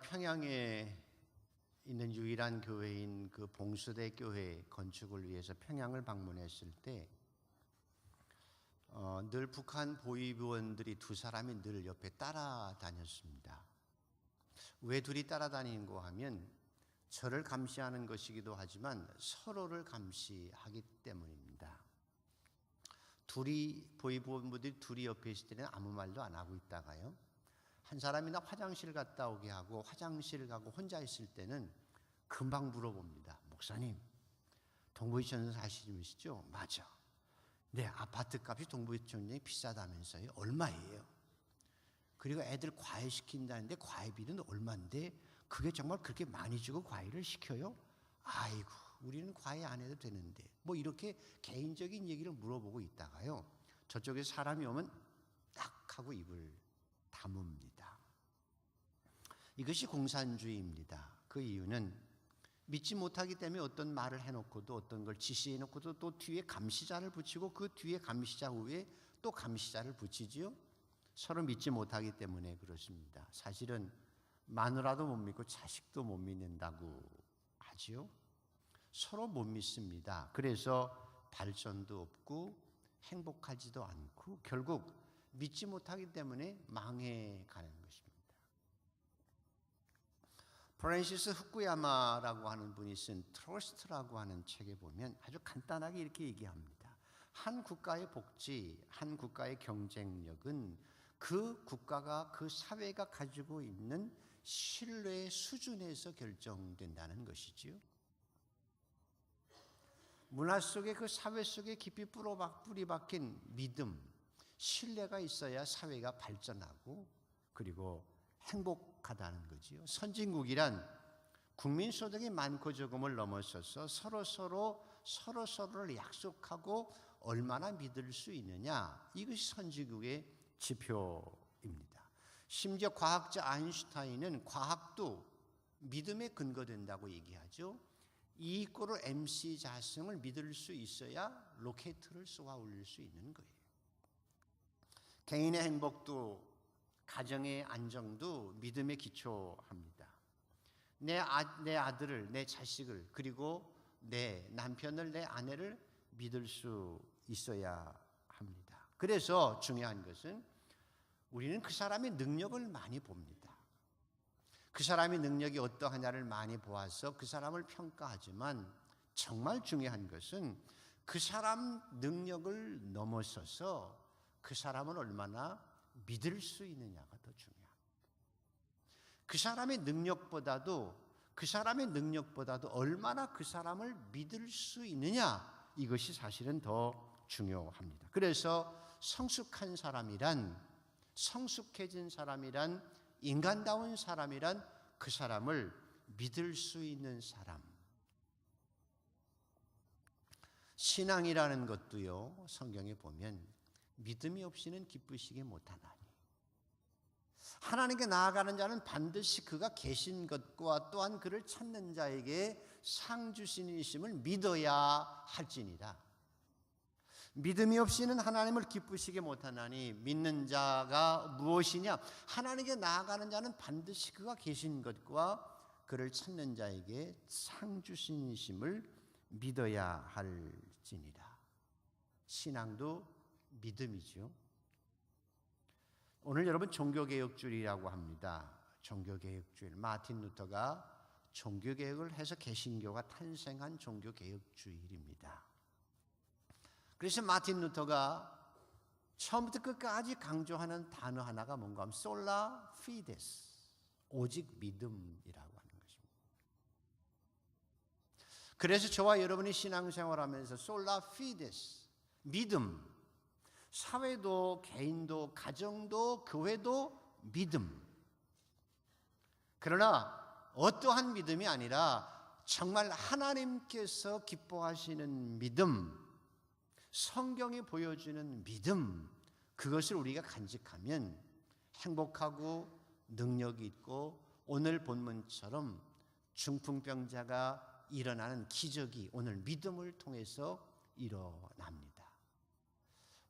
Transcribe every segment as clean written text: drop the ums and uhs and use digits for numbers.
평양에 있는 유일한 교회인 그 봉수대 교회 건축을 위해서 평양을 방문했을 때 늘 북한 보위부원들이 두 사람이 늘 옆에 따라다녔습니다. 왜 둘이 따라다니는고 하면 저를 감시하는 것이기도 하지만 서로를 감시하기 때문입니다. 보위부원들이 둘이 옆에 있을 때는 아무 말도 안 하고 있다가요, 한 사람이나 화장실 갔다 오게 하고 화장실 가고 혼자 있을 때는 금방 물어봅니다. 목사님, 동부이천에 사시죠? 맞아. 네, 아파트 값이 동부이천이 비싸다면서요? 얼마예요? 그리고 애들 과외 시킨다는데 과외비는 얼마인데 그게 정말 그렇게 많이 주고 과외를 시켜요? 아이고, 우리는 과외 안 해도 되는데. 뭐 이렇게 개인적인 얘기를 물어보고 있다가요, 저쪽에 사람이 오면 딱 하고 입을 다뭅니다. 이것이 공산주의입니다. 그 이유는 믿지 못하기 때문에 어떤 말을 해놓고도 어떤 걸 지시해놓고도 또 뒤에 감시자를 붙이고 그 뒤에 감시자 후에 또 감시자를 붙이지요. 서로 믿지 못하기 때문에 그렇습니다. 사실은 마누라도 못 믿고 자식도 못 믿는다고 하지요. 서로 못 믿습니다. 그래서 발전도 없고 행복하지도 않고 결국 믿지 못하기 때문에 망해가는 것입니다. 프란시스 후쿠야마라고 하는 분이 쓴 트러스트라고 하는 책에 보면 아주 간단하게 이렇게 얘기합니다. 한 국가의 복지, 한 국가의 경쟁력은 그 국가가, 그 사회가 가지고 있는 신뢰의 수준에서 결정된다는 것이지요. 문화 속에, 그 사회 속에 깊이 뿌리 박힌 믿음, 신뢰가 있어야 사회가 발전하고 그리고 행복하다는 거지요. 선진국이란 국민소득이 많고 적음을 넘어서서 서로를 약속하고 얼마나 믿을 수 있느냐, 이것이 선진국의 지표입니다. 심지어 과학자 아인슈타인은 과학도 믿음에 근거된다고 얘기하죠. E = MC 자승을 믿을 수 있어야 로켓을 쏘아 올릴 수 있는 거예요. 개인의 행복도 가정의 안정도 믿음에 기초합니다. 내 아들을, 내 자식을, 그리고 내 남편을, 내 아내를 믿을 수 있어야 합니다. 그래서 중요한 것은 우리는 그 사람의 능력을 많이 봅니다. 그 사람의 능력이 어떠하냐를 많이 보아서 그 사람을 평가하지만 정말 중요한 것은 그 사람 능력을 넘어서서 그 사람을 얼마나 믿을 수 있느냐가 더 중요합니다. 그 사람의 능력보다도 얼마나 그 사람을 믿을 수 있느냐, 이것이 사실은 더 중요합니다. 그래서 성숙해진 사람이란, 인간다운 사람이란 그 사람을 믿을 수 있는 사람. 신앙이라는 것도요, 성경에 보면 믿음이 없이는 기쁘시게 못하나니, 하나님께 나아가는 자는 반드시 그가 계신 것과 또한 그를 찾는 자에게 상 주시니심을 믿어야 할지니라. 믿음이 없이는 하나님을 기쁘시게 못하나니, 믿는 자가 무엇이냐? 하나님께 나아가는 자는 반드시 그가 계신 것과 그를 찾는 자에게 상 주시니심을 믿어야 할지니라. 신앙도 믿음이죠. 오늘 여러분 종교개혁주의라고 합니다. 종교개혁주의. 마틴 루터가 종교개혁을 해서 개신교가 탄생한 종교개혁주의입니다. 그래서 마틴 루터가 처음부터 끝까지 강조하는 단어 하나가 뭔가 하면 솔라 피데스, 오직 믿음이라고 하는 것입니다. 그래서 저와 여러분이 신앙생활하면서 솔라 피데스, 믿음, 사회도 개인도 가정도 교회도 믿음. 그러나 어떠한 믿음이 아니라 정말 하나님께서 기뻐하시는 믿음, 성경이 보여주는 믿음, 그것을 우리가 간직하면 행복하고 능력이 있고 오늘 본문처럼 중풍병자가 일어나는 기적이 오늘 믿음을 통해서 일어납니다.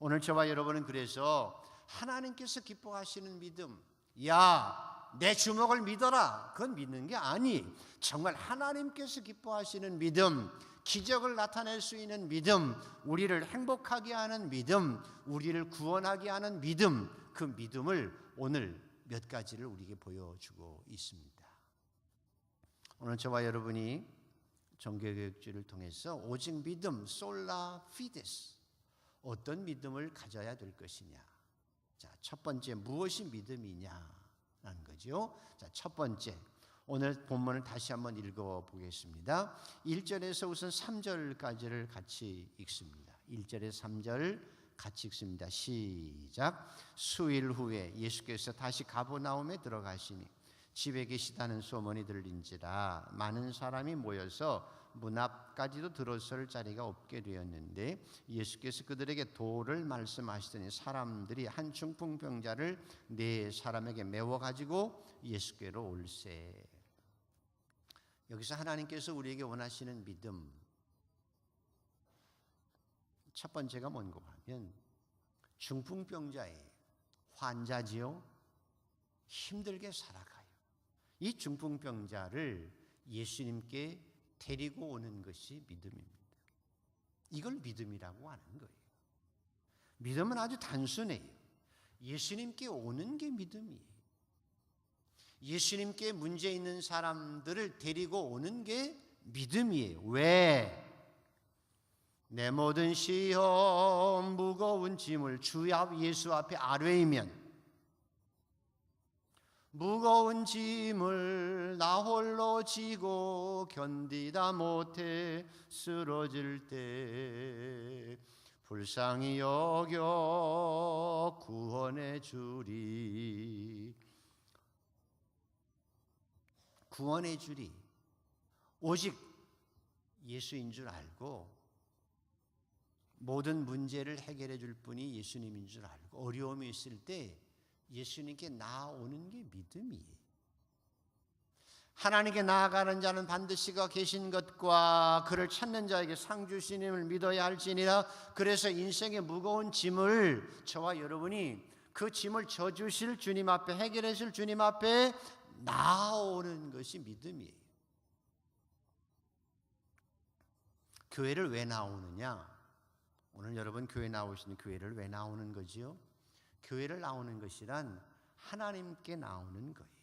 오늘 저와 여러분은 그래서 하나님께서 기뻐하시는 믿음, 야, 내 주먹을 믿어라. 그건 믿는 게 아니. 정말 하나님께서 기뻐하시는 믿음, 기적을 나타낼 수 있는 믿음, 우리를 행복하게 하는 믿음, 우리를 구원하게 하는 믿음, 그 믿음을 오늘 몇 가지를 우리에게 보여주고 있습니다. 오늘 저와 여러분이 종교교육주를 통해서 오직 믿음, 솔라 피데스, 어떤 믿음을 가져야 될 것이냐. 자, 첫 번째, 무엇이 믿음이냐라는 거죠. 자, 첫 번째, 오늘 본문을 다시 한번 읽어보겠습니다. 1절에서 우선 3절까지를 같이 읽습니다. 1절에서 3절 같이 읽습니다. 시작. 수일 후에 예수께서 다시 가버나움에 들어가시니 집에 계시다는 소문이 들린지라 많은 사람이 모여서 문 앞까지도 들어설 자리가 없게 되었는데 예수께서 그들에게 도를 말씀하시더니 사람들이 한 중풍병자를 네 사람에게 메워 가지고 예수께로 올세. 여기서 하나님께서 우리에게 원하시는 믿음, 첫 번째가 뭔가 하면 중풍병자의 환자지요. 힘들게 살아가요. 이 중풍병자를 예수님께 데리고 오는 것이 믿음입니다. 이걸 믿음이라고 하는 거예요. 믿음은 아주 단순해요. 예수님께 오는 게 믿음이에요. 예수님께 문제 있는 사람들을 데리고 오는 게 믿음이에요. 왜? 내 모든 시험 무거운 짐을 주 예수 앞에 아뢰이면 무거운 짐을 나 홀로 지고 견디다 못해 쓰러질 때 불쌍히 여겨 구원해 주리. 구원해 주리. 오직 예수인 줄 알고 모든 문제를 해결해 줄 분이 예수님인 줄 알고 어려움이 있을 때 예수님께 나아오는 게 믿음이에요. 하나님께 나아가는 자는 반드시 가 계신 것과 그를 찾는 자에게 상 주시님을 믿어야 할지니라. 그래서 인생의 무거운 짐을 저와 여러분이 그 짐을 져주실 주님 앞에, 해결해 줄 주님 앞에 나아오는 것이 믿음이에요. 교회를 왜 나오느냐? 오늘 여러분 교회 나오시는 교회를 왜 나오는 거지요? 교회를 나오는 것이란 하나님께 나오는 거예요.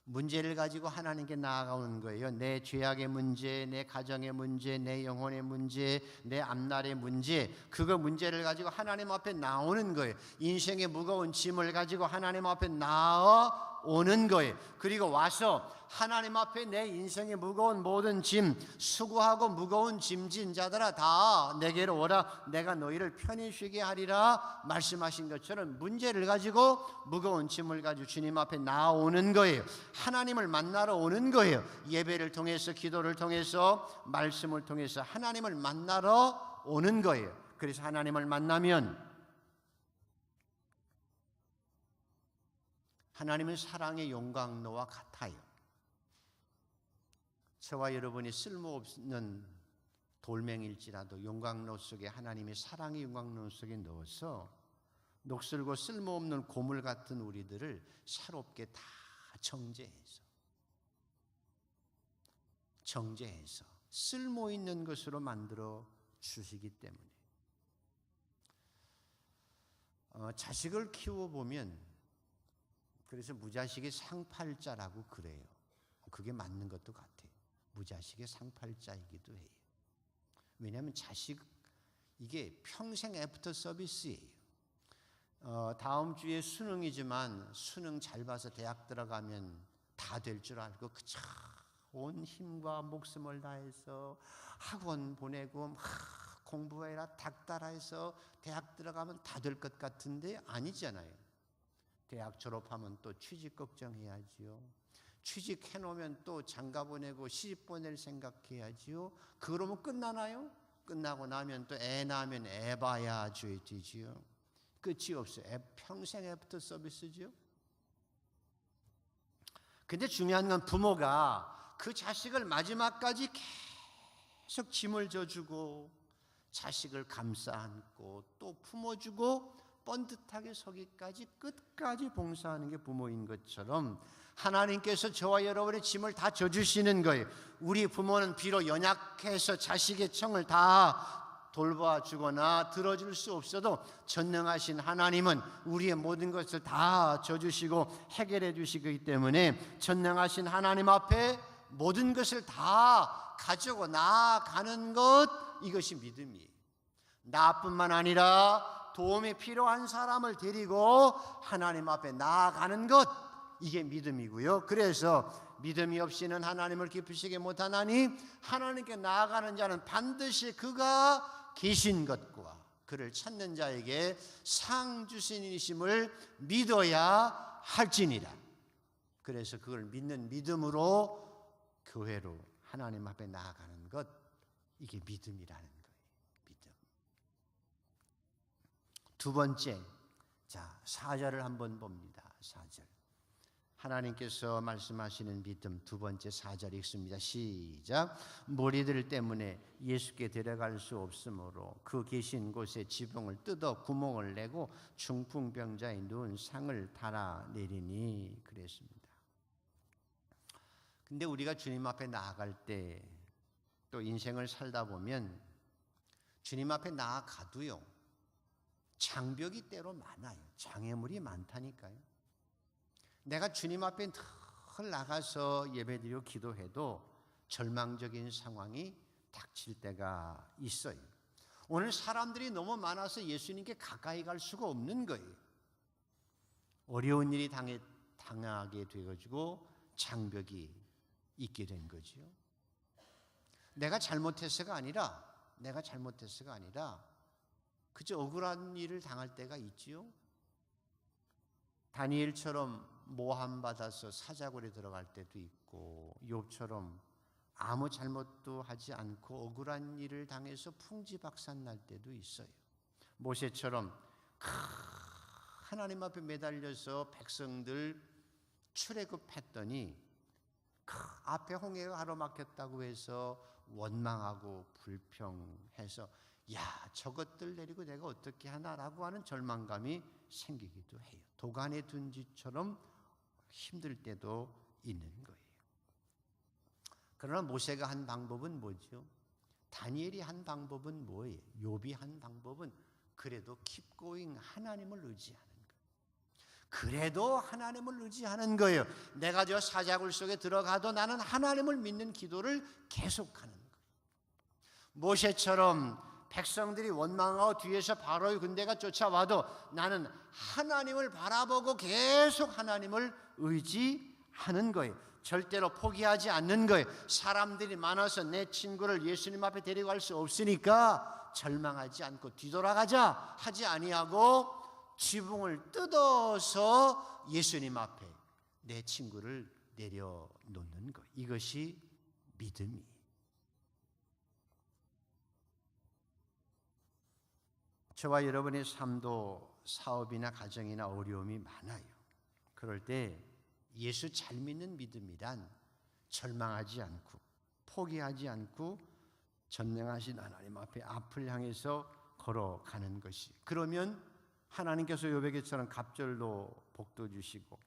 문제를 가지고 하나님께 나아가는 거예요. 내 죄악의 문제, 내 가정의 문제, 내 영혼의 문제, 내 앞날의 문제, 그거 문제를 가지고 하나님 앞에 나오는 거예요. 인생의 무거운 짐을 가지고 하나님 앞에 나아오는 거예요. 그리고 와서 하나님 앞에 내 인생의 무거운 모든 짐, 수고하고 무거운 짐진 자들아 다 내게로 오라. 내가 너희를 편히 쉬게 하리라 말씀하신 것처럼 문제를 가지고 무거운 짐을 가지고 주님 앞에 나아오는 거예요. 하나님을 만나러 오는 거예요. 예배를 통해서, 기도를 통해서, 말씀을 통해서 하나님을 만나러 오는 거예요. 그래서 하나님을 만나면 하나님은 사랑의 용광로와 같아요. 저와 여러분이 쓸모없는 돌멩일지라도 용광로 속에, 하나님의 사랑의 용광로 속에 넣어서 녹슬고 쓸모없는 고물 같은 우리들을 새롭게 다 정제해서 쓸모있는 것으로 만들어 주시기 때문에 자식을 키워보면, 그래서 무자식의 상팔자라고 그래요. 그게 맞는 것도 같아요. 무자식의 상팔자이기도 해요. 왜냐하면 자식, 이게 평생 애프터 서비스예요. 다음 주에 수능이지만 수능 잘 봐서 대학 들어가면 다 될 줄 알고 그저 온 힘과 목숨을 다해서 학원 보내고 막 공부해라 닥달해서 대학 들어가면 다 될 것 같은데 아니잖아요. 대학 졸업하면 또 취직 걱정해야지요. 취직해놓으면 또 장가 보내고 시집 보낼 생각해야지요. 그러면 끝나나요? 끝나고 나면 또 애 낳으면 애 봐야 되지요. 끝이 없어요. 평생 애프터 서비스지요. 근데 중요한 건 부모가 그 자식을 마지막까지 계속 짐을 져주고 자식을 감싸 안고 또 품어주고 뻔듯하게 서기까지 끝까지 봉사하는 게 부모인 것처럼 하나님께서 저와 여러분의 짐을 다 져주시는 거예요. 우리 부모는 비록 연약해서 자식의 청을 다 돌봐주거나 들어줄 수 없어도 전능하신 하나님은 우리의 모든 것을 다 져주시고 해결해 주시기 때문에 전능하신 하나님 앞에 모든 것을 다 가지고 나아가는 것, 이것이 믿음이에요. 나뿐만 아니라 도움이 필요한 사람을 데리고 하나님 앞에 나아가는 것, 이게 믿음이고요. 그래서 믿음이 없이는 하나님을 기쁘시게 못하나니 하나님께 나아가는 자는 반드시 그가 계신 것과 그를 찾는 자에게 상 주시니심을 믿어야 할지니라. 그래서 그걸 믿는 믿음으로 교회로 하나님 앞에 나아가는 것, 이게 믿음이라는 거예요. 믿음. 두 번째, 자 4절을 한번 봅니다. 4절. 하나님께서 말씀하시는 믿음 두 번째 4절 읽습니다. 시작. 무리들 때문에 예수께 데려갈 수 없으므로 그 계신 곳에 지붕을 뜯어 구멍을 내고 중풍병자의 누운 상을 달아내리니 그랬습니다. 근데 우리가 주님 앞에 나아갈 때 또 인생을 살다 보면 주님 앞에 나아가도요, 장벽이 때로 많아요. 장애물이 많다니까요. 내가 주님 앞에 늘 나가서 예배드리고 기도해도 절망적인 상황이 닥칠 때가 있어요. 오늘 사람들이 너무 많아서 예수님께 가까이 갈 수가 없는 거예요. 어려운 일이 당하게 돼가지고 장벽이 있게 된 거지요. 내가 잘못해서가 아니라 그저 억울한 일을 당할 때가 있지요. 다니엘처럼 모함받아서 사자굴에 들어갈 때도 있고, 욥처럼 아무 잘못도 하지 않고 억울한 일을 당해서 풍지박산 날 때도 있어요. 모세처럼 하나님 앞에 매달려서 백성들 출애굽했더니 앞에 홍해가 가로막혔다고 해서 원망하고 불평해서 야, 저것들 내리고 내가 어떻게 하나라고 하는 절망감이 생기기도 해요. 도간에 둔 쥐처럼 힘들 때도 있는 거예요. 그러나 모세가 한 방법은 뭐죠? 다니엘이 한 방법은 뭐예요? 욥이 한 방법은 그래도 keep going, 하나님을 의지하는 거예요. 그래도 하나님을 의지하는 거예요. 내가 저 사자굴 속에 들어가도 나는 하나님을 믿는 기도를 계속하는 거예요. 모세처럼 백성들이 원망하고 뒤에서 바로의 군대가 쫓아와도 나는 하나님을 바라보고 계속 하나님을 의지하는 거예요. 절대로 포기하지 않는 거예요. 사람들이 많아서 내 친구를 예수님 앞에 데리고 갈 수 없으니까 절망하지 않고 뒤돌아가자 하지 아니하고 지붕을 뜯어서 예수님 앞에 내 친구를 내려놓는 거예요. 이것이 믿음이에요. 저와 여러분의 삶도 사업이나 가정이나 어려움이 많아요. 그럴 때 예수 잘 믿는 믿음이란 절망하지 않고 포기하지 않고 전능하신 하나님 앞에 앞을 향해서 걸어가는 것이, 그러면 하나님께서 욥에게처럼 갑절로 복도 주시고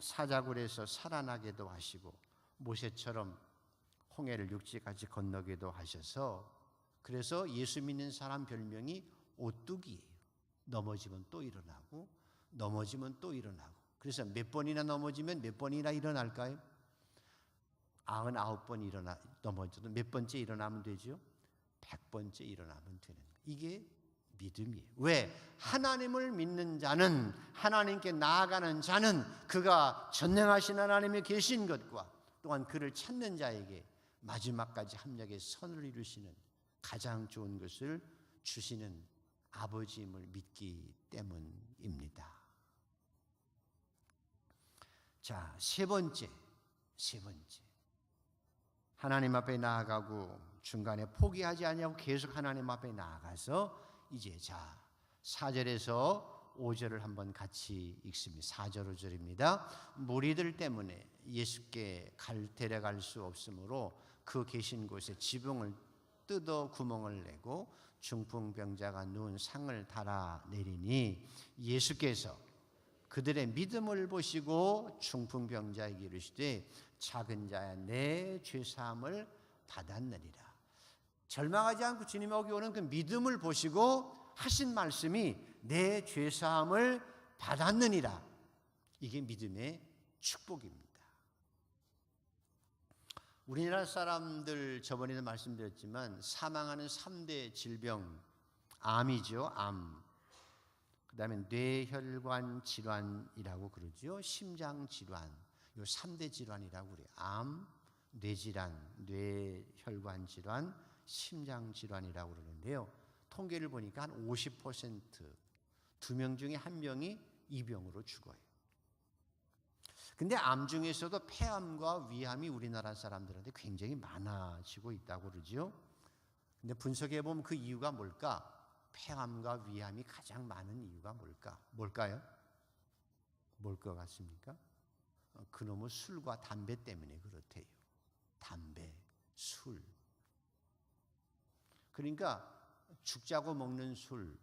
사자굴에서 살아나게도 하시고 모세처럼 홍해를 육지까지 건너게도 하셔서, 그래서 예수 믿는 사람 별명이 오뚜기예요. 넘어지면 또 일어나고 넘어지면 또 일어나고. 그래서 몇 번이나 넘어지면 몇 번이나 일어날까요? 99번 넘어져도 몇 번째 일어나면 되죠? 100번째 일어나면 되는 거예요. 이게 믿음이에요. 왜? 하나님을 믿는 자는, 하나님께 나아가는 자는 그가 전능하신 하나님이 계신 것과 또한 그를 찾는 자에게 마지막까지 합력의 선을 이루시는 가장 좋은 것을 주시는 아버지임을 믿기 때문입니다. 자, 세 번째. 하나님 앞에 나아가고 중간에 포기하지 아니하고 계속 하나님 앞에 나아가서 이제 자 4절에서 5절을 한번 같이 읽습니다. 4절 5절입니다. 무리들 때문에 예수께 데려갈 수 없으므로 그 계신 곳에 지붕을 뜯어 구멍을 내고 중풍병자가 누운 상을 달아내리니 예수께서 그들의 믿음을 보시고 중풍병자에게 이르시되 작은 자야 내 죄사함을 받았느니라. 절망하지 않고 주님에게 오는 그 믿음을 보시고 하신 말씀이 내 죄사함을 받았느니라. 이게 믿음의 축복입니다. 우리나라 사람들 저번에도 말씀드렸지만 사망하는 3대 질병 암이죠. 암. 그 다음에 뇌혈관 질환이라고 그러죠. 심장 질환. 요 3대 질환이라고 그래요. 암, 뇌질환, 뇌혈관 질환, 심장 질환이라고 그러는데요. 통계를 보니까 한 50%, 2명 중에 1명이 이 병으로 죽어요. 근데 암 중에서도 폐암과 위암이 우리나라 사람들한테 굉장히 많아지고 있다고 그러죠. 근데 분석해 보면 그 이유가 뭘까? 폐암과 위암이 가장 많은 이유가 뭘까요? 뭘 것 같습니까? 그놈의 술과 담배 때문에 그렇대요. 담배, 술. 그러니까 죽자고 먹는 술,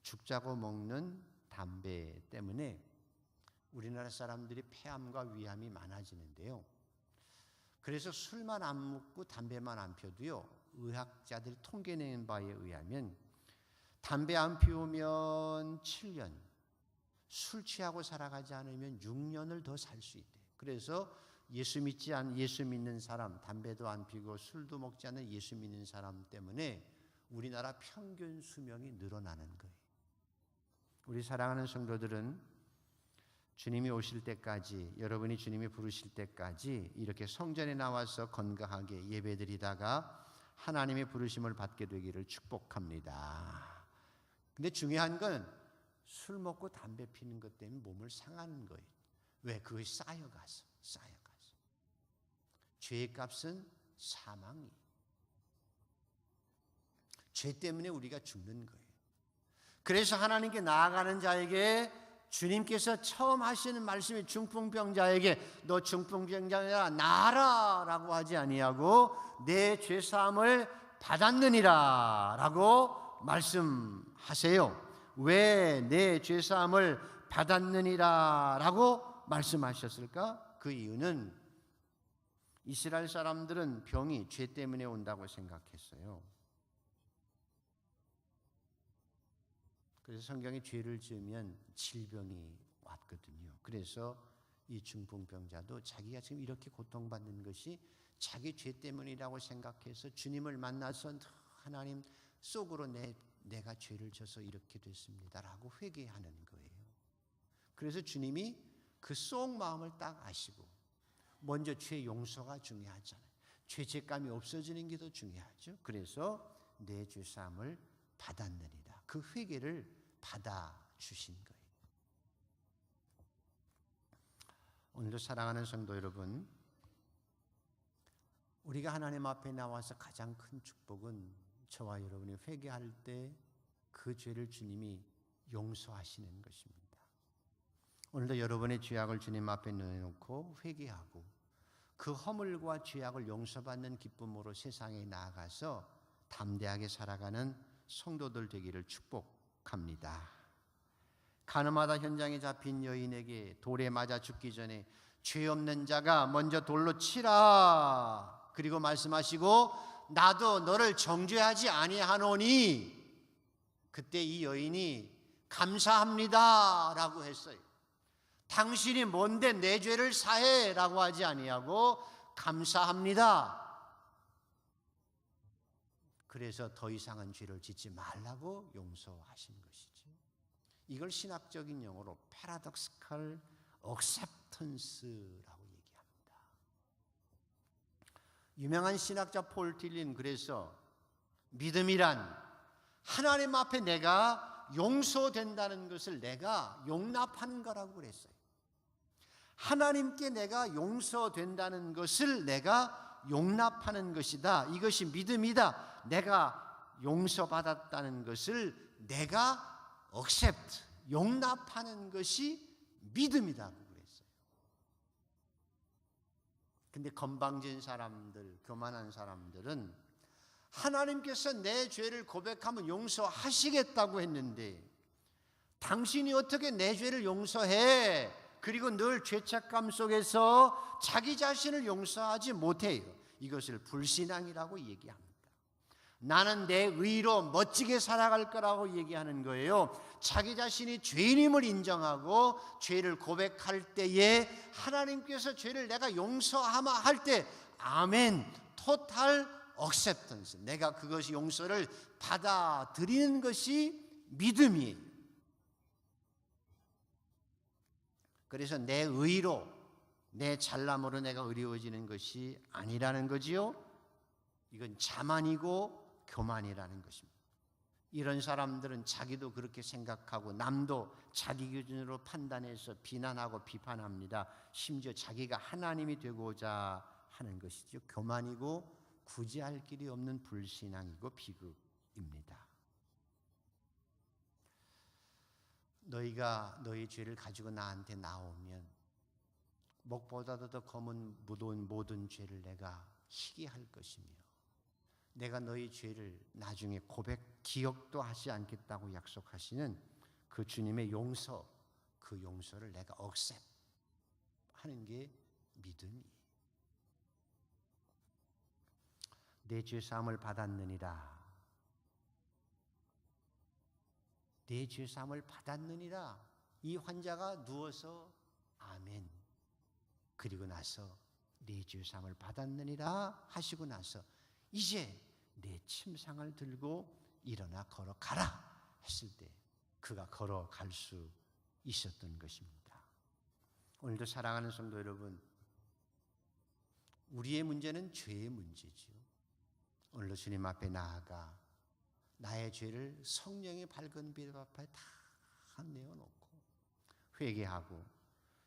죽자고 먹는 담배 때문에 우리나라 사람들이 폐암과 위암이 많아지는데요. 그래서 술만 안 먹고 담배만 안 펴도요, 의학자들 통계낸 바에 의하면 담배 안 피우면 7년, 술 취하고 살아가지 않으면 6년을 더 살 수 있대요. 그래서 예수 믿는 사람, 담배도 안 피우고 술도 먹지 않는 예수 믿는 사람 때문에 우리나라 평균 수명이 늘어나는 거예요. 우리 사랑하는 성도들은 주님이 오실 때까지, 여러분이 주님이 부르실 때까지 이렇게 성전에 나와서 건강하게 예배드리다가 하나님의 부르심을 받게 되기를 축복합니다. 근데 중요한 건 술 먹고 담배 피는 것 때문에 몸을 상하는 거예요. 왜? 그것이 쌓여가서. 죄의 값은 사망이. 죄 때문에 우리가 죽는 거예요. 그래서 하나님께 나아가는 자에게 주님께서 처음 하시는 말씀이 중풍병자에게 너 중풍병자야 나아라 라고 하지 아니하고 내 죄사함을 받았느니라 라고 말씀하세요. 왜 내 죄사함을 받았느니라 라고 말씀하셨을까? 그 이유는 이스라엘 사람들은 병이 죄 때문에 온다고 생각했어요. 그래서 성경에 죄를 지으면 질병이 왔거든요. 그래서 이 중풍병자도 자기가 지금 이렇게 고통받는 것이 자기 죄 때문이라고 생각해서 주님을 만나서 하나님 속으로 내가 죄를 져서 이렇게 됐습니다라고 회개하는 거예요. 그래서 주님이 그 속 마음을 딱 아시고 먼저 죄 용서가 중요하잖아요. 죄책감이 없어지는 게 더 중요하죠. 그래서 내 죄사함을 받았느니라. 그 회개를 받아주신 거예요. 오늘도 사랑하는 성도 여러분, 우리가 하나님 앞에 나와서 가장 큰 축복은 저와 여러분이 회개할 때 그 죄를 주님이 용서하시는 것입니다. 오늘도 여러분의 죄악을 주님 앞에 내놓고 회개하고 그 허물과 죄악을 용서받는 기쁨으로 세상에 나아가서 담대하게 살아가는 성도들 되기를 축복합니다. 가늠하다 현장에 잡힌 여인에게 돌에 맞아 죽기 전에 죄 없는 자가 먼저 돌로 치라. 그리고 말씀하시고 나도 너를 정죄하지 아니하노니 그때 이 여인이 감사합니다 라고 했어요. 당신이 뭔데 내 죄를 사해 라고 하지 아니하고 감사합니다. 그래서 더 이상은 죄를 짓지 말라고 용서하신 것이죠. 이걸 신학적인 용어로 paradoxical acceptance라고 얘기합니다. 유명한 신학자 폴 틸린 그래서 믿음이란 하나님 앞에 내가 용서된다는 것을 내가 용납하는 거라고 그랬어요. 하나님께 내가 용서된다는 것을 내가 용납하는 것이다. 이것이 믿음이다. 내가 용서받았다는 것을 내가 accept, 용납하는 것이 믿음이라고 그랬어요. 근데 건방진 사람들, 교만한 사람들은 하나님께서 내 죄를 고백하면 용서하시겠다고 했는데 당신이 어떻게 내 죄를 용서해? 그리고 늘 죄책감 속에서 자기 자신을 용서하지 못해요. 이것을 불신앙이라고 얘기합니다. 나는 내 의로 멋지게 살아갈 거라고 얘기하는 거예요. 자기 자신이 죄인임을 인정하고 죄를 고백할 때에 하나님께서 죄를 내가 용서하마 할 때 아멘, 토탈 억셉턴스, 내가 그것이 용서를 받아들이는 것이 믿음이에요. 그래서 내 의로, 내 잘남으로 내가 의로워지는 것이 아니라는 거지요. 이건 자만이고 교만이라는 것입니다. 이런 사람들은 자기도 그렇게 생각하고 남도 자기 기준으로 판단해서 비난하고 비판합니다. 심지어 자기가 하나님이 되고자 하는 것이죠. 교만이고 구제할 길이 없는 불신앙이고 비극입니다. 너희가 너희 죄를 가지고 나한테 나오면 목보다도 더 검은 무더운 모든 죄를 내가 희게 할 것이며 내가 너희 죄를 나중에 기억도 하지 않겠다고 약속하시는 그 주님의 용서, 그 용서를 내가 억셉 하는 게 믿음이에요. 내 죄사함을 받았느니라. 내 죄사함을 받았느니라. 이 환자가 누워서 아멘. 그리고 나서 내 죄사함을 받았느니라 하시고 나서 이제 내 침상을 들고 일어나 걸어가라 했을 때 그가 걸어갈 수 있었던 것입니다. 오늘도 사랑하는 성도 여러분, 우리의 문제는 죄의 문제지요. 오늘도 주님 앞에 나아가 나의 죄를 성령의 밝은 빛 앞에 다 내어놓고 회개하고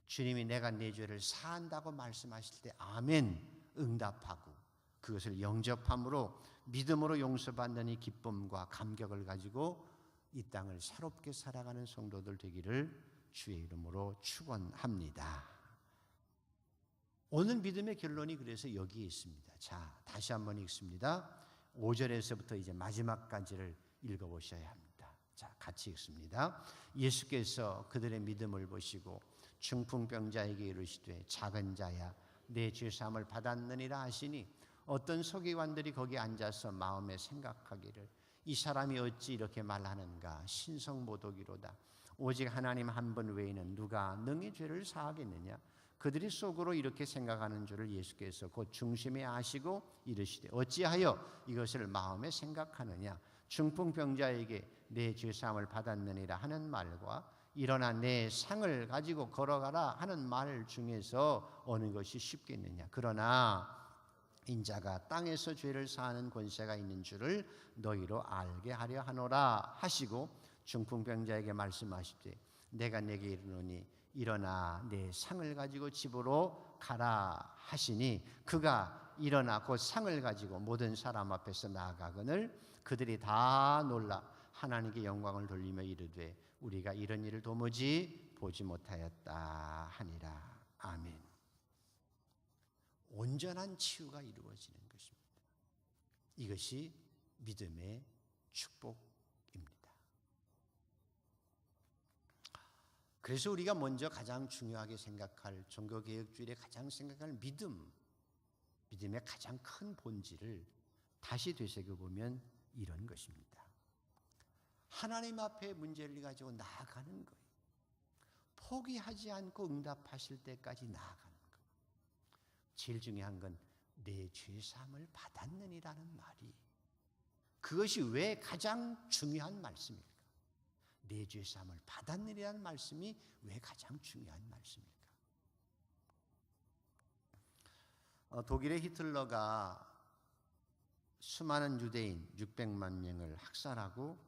주님이 내가 내 죄를 사한다고 말씀하실 때 아멘 응답하고 그것을 영접함으로 믿음으로 용서받는 이 기쁨과 감격을 가지고 이 땅을 새롭게 살아가는 성도들 되기를 주의 이름으로 축원합니다. 오늘 믿음의 결론이 그래서 여기에 있습니다. 자, 다시 한번 읽습니다. 5절에서부터 이제 마지막까지를 읽어보셔야 합니다. 자, 같이 읽습니다. 예수께서 그들의 믿음을 보시고 중풍병자에게 이르시되 작은 자야 내 죄사함을 받았느니라 하시니 어떤 서기관들이 거기 앉아서 마음에 생각하기를 이 사람이 어찌 이렇게 말하는가 신성모독이로다. 오직 하나님 한 분 외에는 누가 능히 죄를 사하겠느냐. 그들이 속으로 이렇게 생각하는 줄을 예수께서 곧 중심에 아시고 이르시되 어찌하여 이것을 마음에 생각하느냐. 중풍병자에게 내 죄사함을 받았느니라 하는 말과 일어나 내 상을 가지고 걸어가라 하는 말 중에서 어느 것이 쉽겠느냐. 그러나 인자가 땅에서 죄를 사하는 권세가 있는 줄을 너희로 알게 하려 하노라 하시고 중풍병자에게 말씀하시되 내가 내게 이르노니 일어나 내 상을 가지고 집으로 가라 하시니 그가 일어나 곧 상을 가지고 모든 사람 앞에서 나아가거늘 그들이 다 놀라 하나님께 영광을 돌리며 이르되 우리가 이런 일을 도무지 보지 못하였다 하니라. 아멘. 온전한 치유가 이루어지는 것입니다. 이것이 믿음의 축복입니다. 그래서 우리가 먼저 가장 중요하게 생각할 종교개혁주의에 가장 생각할 믿음의 가장 큰 본질을 다시 되새겨보면 이런 것입니다. 하나님 앞에 문제를 가지고 나아가는 거예요. 포기하지 않고 응답하실 때까지 나아가는 거예요. 제일 중요한 건 내 죄사함을 받았느니라는 말이 그것이 왜 가장 중요한 말씀일까? 내 죄사함을 받았느니라는 말씀이 왜 가장 중요한 말씀일까? 독일의 히틀러가 수많은 유대인 600만 명을 학살하고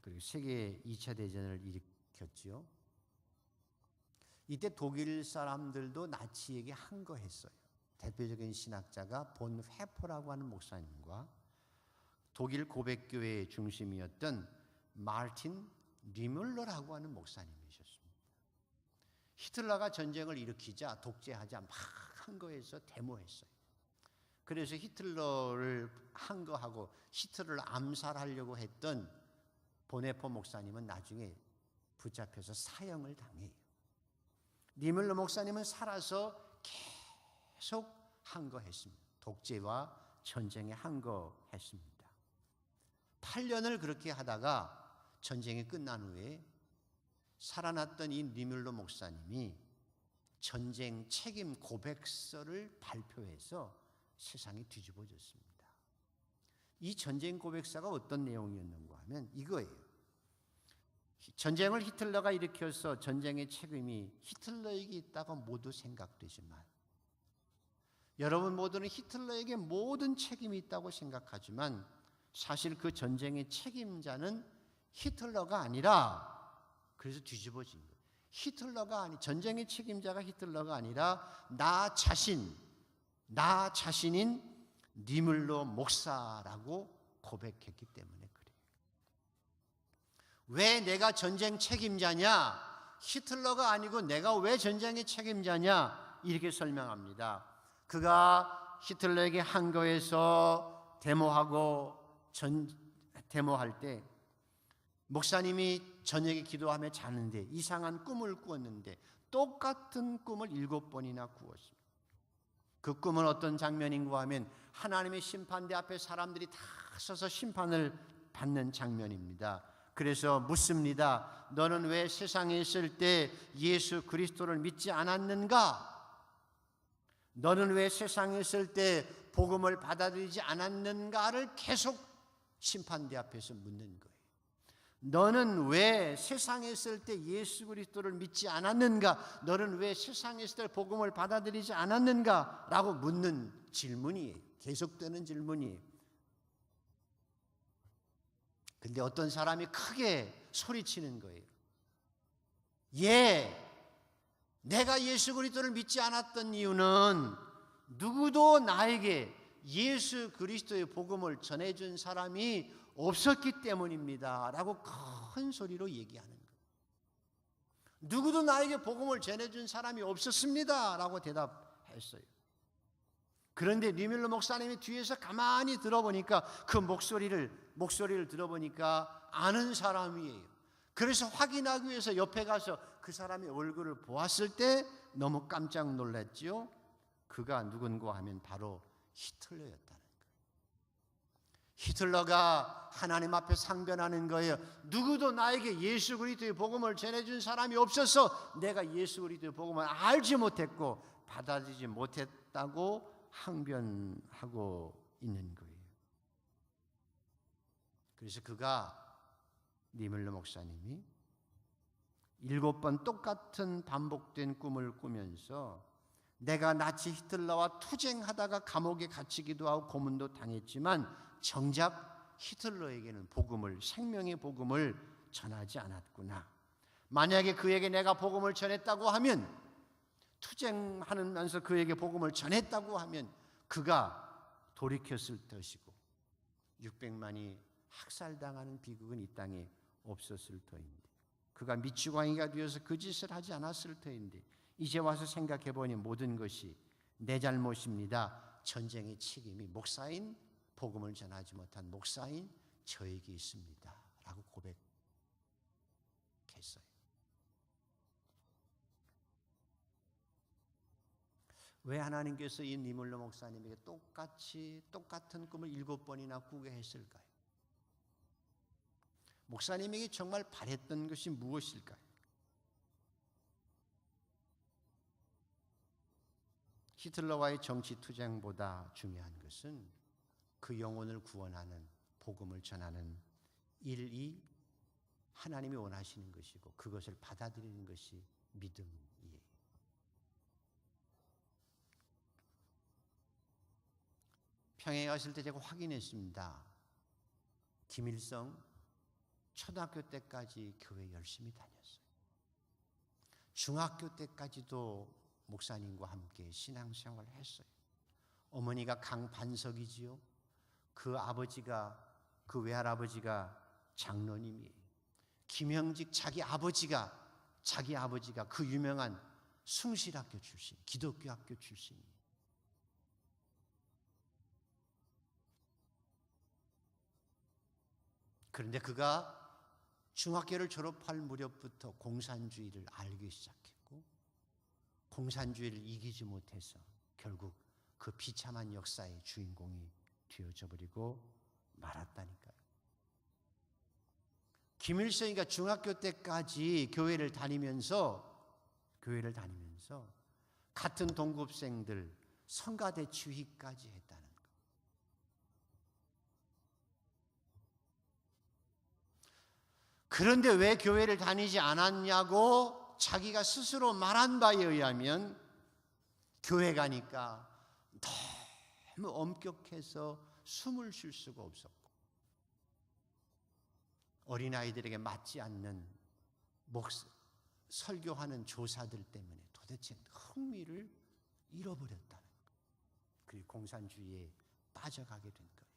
그리고 세계 2차 대전을 일으켰지요. 이때 독일 사람들도 나치에게 항거했어요. 대표적인 신학자가 본 회포라고 하는 목사님과 독일 고백교회의 중심이었던 마르틴 리뮬러라고 하는 목사님이셨습니다. 히틀러가 전쟁을 일으키자 독재하자 막 항거해서 데모했어요. 그래서 히틀러를 한 거하고 히틀러를 암살하려고 했던 보네포 목사님은 나중에 붙잡혀서 사형을 당해요. 니물러 목사님은 살아서 계속 항거했습니다. 독재와 전쟁에 항거했습니다. 8년을 그렇게 하다가 전쟁이 끝난 후에 살아났던 이 니뮬러 목사님이 전쟁 책임 고백서를 발표해서 세상이 뒤집어졌습니다. 이 전쟁 고백서가 어떤 내용이었는가 하면 이거예요. 전쟁을 히틀러가 일으켜서 전쟁의 책임이 히틀러에게 있다고 모두 생각되지만 여러분 모두는 히틀러에게 모든 책임이 있다고 생각하지만 사실 그 전쟁의 책임자는 히틀러가 아니라 그래서 뒤집어진 거예요. 전쟁의 책임자가 히틀러가 아니라 나 자신인 니물러 목사라고 고백했기 때문에 그래요. 왜 내가 전쟁 책임자냐? 히틀러가 아니고 내가 왜 전쟁의 책임자냐? 이렇게 설명합니다. 그가 히틀러에게 항거해서 데모할 때 목사님이 저녁에 기도하며 자는데 이상한 꿈을 꾸었는데 똑같은 꿈을 7번이나 꾸었습니다. 그 꿈은 어떤 장면인가 하면 하나님의 심판대 앞에 사람들이 다 서서 심판을 받는 장면입니다. 그래서 묻습니다. 너는 왜 세상에 있을 때 예수 그리스도를 믿지 않았는가? 너는 왜 세상에 있을 때 복음을 받아들이지 않았는가를 계속 심판대 앞에서 묻는 거예요. 너는 왜 세상에 있을 때 예수 그리스도를 믿지 않았는가? 너는 왜 세상에 있을 때 복음을 받아들이지 않았는가? 라고 묻는 질문이에요. 계속되는 질문이에요. 근데 어떤 사람이 크게 소리치는 거예요. 내가 예수 그리스도를 믿지 않았던 이유는 누구도 나에게 예수 그리스도의 복음을 전해준 사람이 없었기 때문입니다. 라고 큰 소리로 얘기하는 거예요. 누구도 나에게 복음을 전해준 사람이 없었습니다. 라고 대답했어요. 그런데 니뮬러 목사님이 뒤에서 가만히 들어보니까 그 목소리를 들어보니까 아는 사람이에요. 그래서 확인하기 위해서 옆에 가서 그 사람의 얼굴을 보았을 때 너무 깜짝 놀랐죠. 그가 누군가 하면 바로 히틀러였다는 거예요. 히틀러가 하나님 앞에 상변하는 거예요. 누구도 나에게 예수 그리스도의 복음을 전해준 사람이 없어서 내가 예수 그리스도의 복음을 알지 못했고 받아들이지 못했다고 항변하고 있는 거예요. 그래서 그가 니물러 목사님이 7번 똑같은 반복된 꿈을 꾸면서 내가 나치 히틀러와 투쟁하다가 감옥에 갇히기도 하고 고문도 당했지만 정작 히틀러에게는 생명의 복음을 전하지 않았구나. 만약에 그에게 내가 복음을 전했다고 하면, 투쟁하면서 그에게 복음을 전했다고 하면 그가 돌이켰을 것이고 600만이 학살당하는 비극은 이 땅에 없었을 터인데, 그가 미치광이가 되어서 그 짓을 하지 않았을 터인데, 이제 와서 생각해보니 모든 것이 내 잘못입니다. 전쟁의 책임이 복음을 전하지 못한 목사인 저에게 있습니다. 라고 고백했어요. 왜 하나님께서 이 니물러 목사님에게 똑같은 꿈을 7번이나 꾸게 했을까요? 목사님에게 정말 바랬던 것이 무엇일까요? 히틀러와의 정치 투쟁보다 중요한 것은 그 영혼을 구원하는 복음을 전하는 일이 하나님이 원하시는 것이고 그것을 받아들이는 것이 믿음이에요. 평양에 갔을 때 제가 확인했습니다. 김일성 초등학교 때까지 교회 열심히 다녔어요. 중학교 때까지도 목사님과 함께 신앙생활을 했어요. 어머니가 강반석이지요. 그 외할아버지가 장로님이에요. 김형직 자기 아버지가 그 유명한 숭실학교 출신, 기독교 학교 출신이에요. 그런데 그가 중학교를 졸업할 무렵부터 공산주의를 알기 시작했고 공산주의를 이기지 못해서 결국 그 비참한 역사의 주인공이 되어져 버리고 말았다니까요. 김일성이가 중학교 때까지 교회를 다니면서 같은 동급생들 성가대 지휘까지 했다는 것. 그런데 왜 교회를 다니지 않았냐고 자기가 스스로 말한 바에 의하면 교회 가니까 너무 엄격해서 숨을 쉴 수가 없었고 어린아이들에게 맞지 않는 설교하는 조사들 때문에 도대체 흥미를 잃어버렸다는 것. 그리고 공산주의에 빠져가게 된 거예요.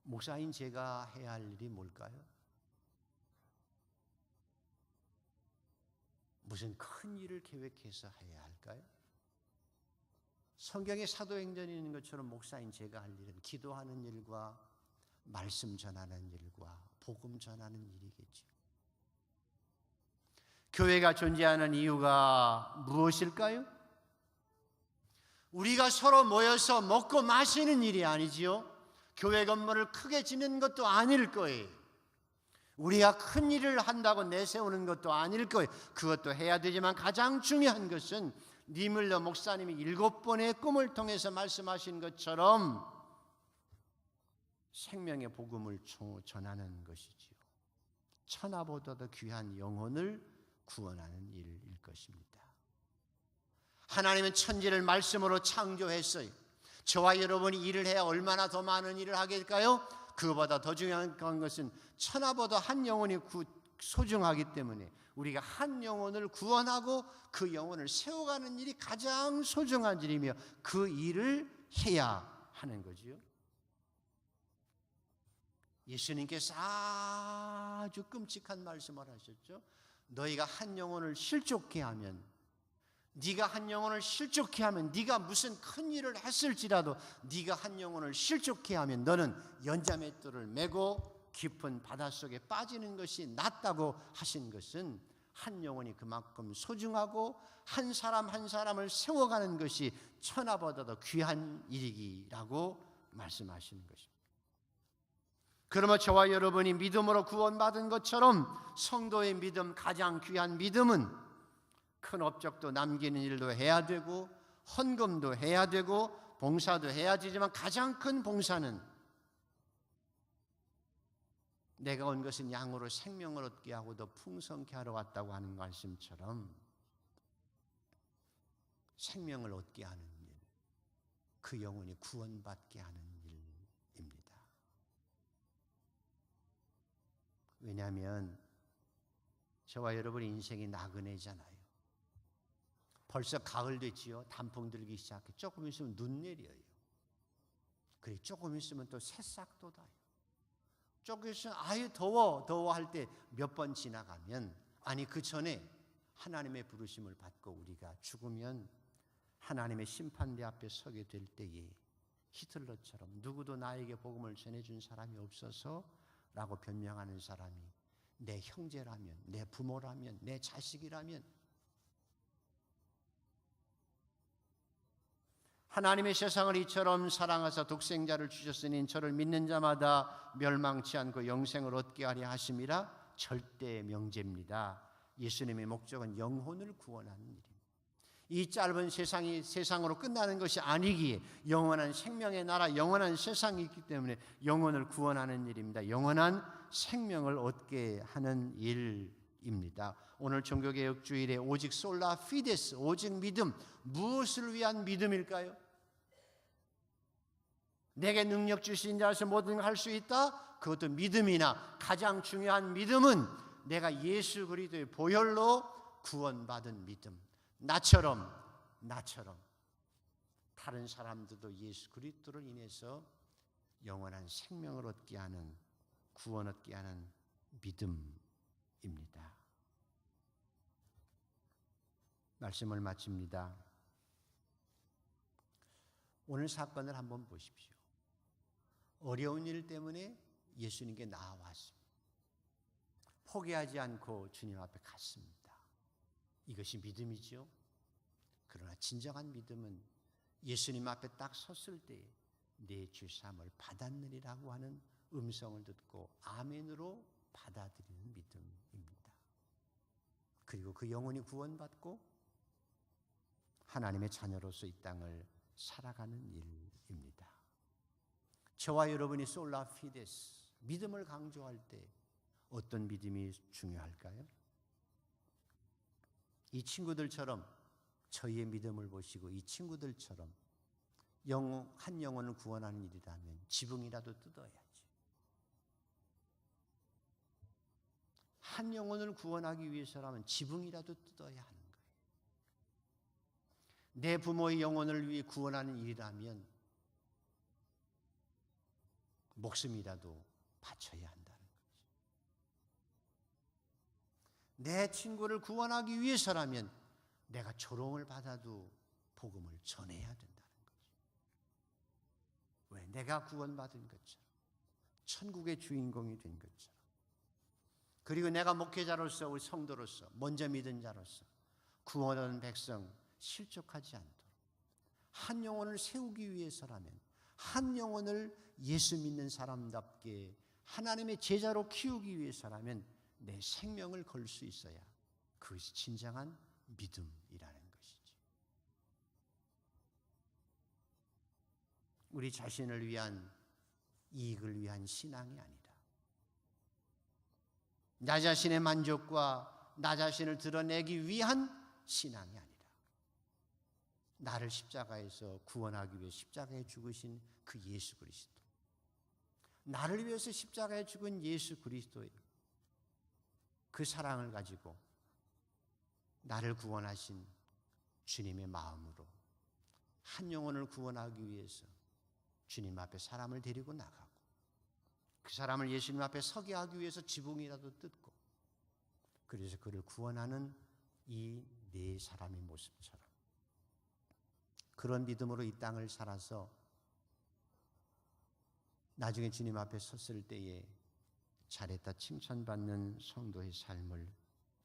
목사인 제가 해야 할 일이 뭘까요? 무슨 큰 일을 계획해서 해야 할까요? 성경에 사도행전이 있는 것처럼 목사인 제가 할 일은 기도하는 일과 말씀 전하는 일과 복음 전하는 일이겠죠. 교회가 존재하는 이유가 무엇일까요? 우리가 서로 모여서 먹고 마시는 일이 아니지요. 교회 건물을 크게 짓는 것도 아닐 거예요. 우리가 큰 일을 한다고 내세우는 것도 아닐 거예요. 그것도 해야 되지만 가장 중요한 것은 니물러 목사님이 7번의 꿈을 통해서 말씀하신 것처럼 생명의 복음을 전하는 것이지요. 천하보다도 귀한 영혼을 구원하는 일일 것입니다. 하나님은 천지를 말씀으로 창조했어요. 저와 여러분이 일을 해야 얼마나 더 많은 일을 하게 될까요? 그보다 더 중요한 것은 천하보다 한 영혼이 소중하기 때문에 우리가 한 영혼을 구원하고 그 영혼을 세워가는 일이 가장 소중한 일이며 그 일을 해야 하는 거지요. 예수님께서 아주 끔찍한 말씀을 하셨죠. 너희가 한 영혼을 실족케 하면, 네가 한 영혼을 실족케 하면, 네가 무슨 큰 일을 했을지라도 네가 한 영혼을 실족케 하면 너는 연자맷돌을 메고 깊은 바닷속에 빠지는 것이 낫다고 하신 것은 한 영혼이 그만큼 소중하고 한 사람 한 사람을 세워가는 것이 천하보다도 귀한 일이라고 말씀하시는 것입니다. 그러면 저와 여러분이 믿음으로 구원받은 것처럼 성도의 믿음, 가장 귀한 믿음은 큰 업적도 남기는 일도 해야 되고 헌금도 해야 되고 봉사도 해야 되지만 가장 큰 봉사는 내가 온 것은 양으로 생명을 얻게 하고 더 풍성케 하러 왔다고 하는 말씀처럼 생명을 얻게 하는 일, 그 영혼이 구원받게 하는 일입니다. 왜냐하면 저와 여러분의 인생이 나그네잖아요. 벌써 가을 됐지요. 단풍 들기 시작해. 조금 있으면 눈 내려요. 그리고 조금 있으면 또 새싹 돋아요. 조금 있으면 아유 더워 할 때 몇 번 지나가면 아니 그 전에 하나님의 부르심을 받고 우리가 죽으면 하나님의 심판대 앞에 서게 될 때에 히틀러처럼 누구도 나에게 복음을 전해준 사람이 없어서 라고 변명하는 사람이 내 형제라면, 내 부모라면, 내 자식이라면 하나님의 세상을 이처럼 사랑하사 독생자를 주셨으니 저를 믿는 자마다 멸망치 않고 영생을 얻게 하려 하심이라 절대 명제입니다. 예수님의 목적은 영혼을 구원하는 일입니다. 이 짧은 세상으로 끝나는 것이 아니기에 영원한 생명의 나라, 영원한 세상이 있기 때문에 영혼을 구원하는 일입니다. 영원한 생명을 얻게 하는 일입니다. 오늘 종교개혁 주일에 오직 솔라 피데스, 오직 믿음, 무엇을 위한 믿음일까요? 내게 능력 주신 자에서 모든 걸 할 수 있다? 그것도 믿음이나 가장 중요한 믿음은 내가 예수 그리스도의 보혈로 구원받은 믿음. 나처럼 다른 사람들도 예수 그리스도를 인해서 영원한 생명을 얻게 하는, 구원 얻게 하는 믿음입니다. 말씀을 마칩니다. 오늘 사건을 한번 보십시오. 어려운 일 때문에 예수님께 나아왔습니다. 포기하지 않고 주님 앞에 갔습니다. 이것이 믿음이죠. 그러나 진정한 믿음은 예수님 앞에 딱 섰을 때 내 죄사함을 받았느니라고 하는 음성을 듣고 아멘으로 받아들이는 믿음입니다. 그리고 그 영혼이 구원받고 하나님의 자녀로서 이 땅을 살아가는 일입니다. 저와 여러분이 솔라 피데스, 믿음을 강조할 때 어떤 믿음이 중요할까요? 이 친구들처럼 저희의 믿음을 보시고 이 친구들처럼 한 영혼을 구원하는 일이라면 지붕이라도 뜯어야지. 한 영혼을 구원하기 위해서라면 지붕이라도 뜯어야 하는 거예요. 내 부모의 영혼을 위해 구원하는 일이라면 목숨이라도 바쳐야 한다는 거죠. 내 친구를 구원하기 위해서라면 내가 조롱을 받아도 복음을 전해야 된다는 거죠. 왜? 내가 구원받은 것처럼, 천국의 주인공이 된 것처럼, 그리고 내가 목회자로서, 우리 성도로서, 먼저 믿은 자로서 구원하는 백성 실족하지 않도록 한 영혼을 세우기 위해서라면, 한 영혼을 예수 믿는 사람답게 하나님의 제자로 키우기 위해서라면 내 생명을 걸 수 있어야 그것이 진정한 믿음이라는 것이죠. 우리 자신을 위한 이익을 위한 신앙이 아니라 나 자신의 만족과 나 자신을 드러내기 위한 신앙이 아니라 나를 십자가에서 구원하기 위해 십자가에 죽으신 그 예수 그리스도, 나를 위해서 십자가에 죽은 예수 그리스도의 그 사랑을 가지고 나를 구원하신 주님의 마음으로 한 영혼을 구원하기 위해서 주님 앞에 사람을 데리고 나가고 그 사람을 예수님 앞에 서게 하기 위해서 지붕이라도 뜯고 그래서 그를 구원하는 이 네 사람의 모습처럼 그런 믿음으로 이 땅을 살아서 나중에 주님 앞에 섰을 때에 잘했다 칭찬받는 성도의 삶을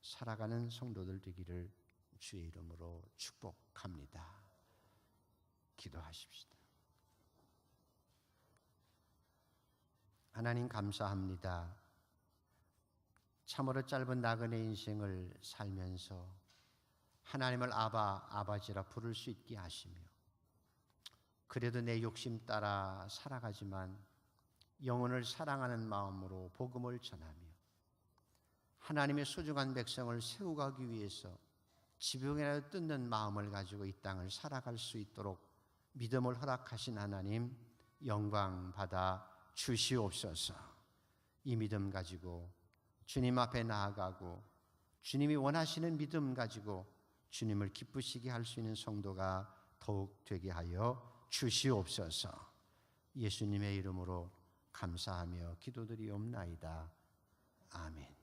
살아가는 성도들 되기를 주의 이름으로 축복합니다. 기도하십시다. 하나님 감사합니다. 참으로 짧은 나그네 인생을 살면서 하나님을 아버지라 부를 수 있게 하시며 그래도 내 욕심 따라 살아가지만 영혼을 사랑하는 마음으로 복음을 전하며 하나님의 소중한 백성을 세워가기 위해서 지붕이라도 뜯는 마음을 가지고 이 땅을 살아갈 수 있도록 믿음을 허락하신 하나님 영광 받아 주시옵소서. 이 믿음 가지고 주님 앞에 나아가고 주님이 원하시는 믿음 가지고 주님을 기쁘시게 할 수 있는 성도가 더욱 되게 하여 주시옵소서. 예수님의 이름으로 감사하며 기도드리옵나이다. 아멘.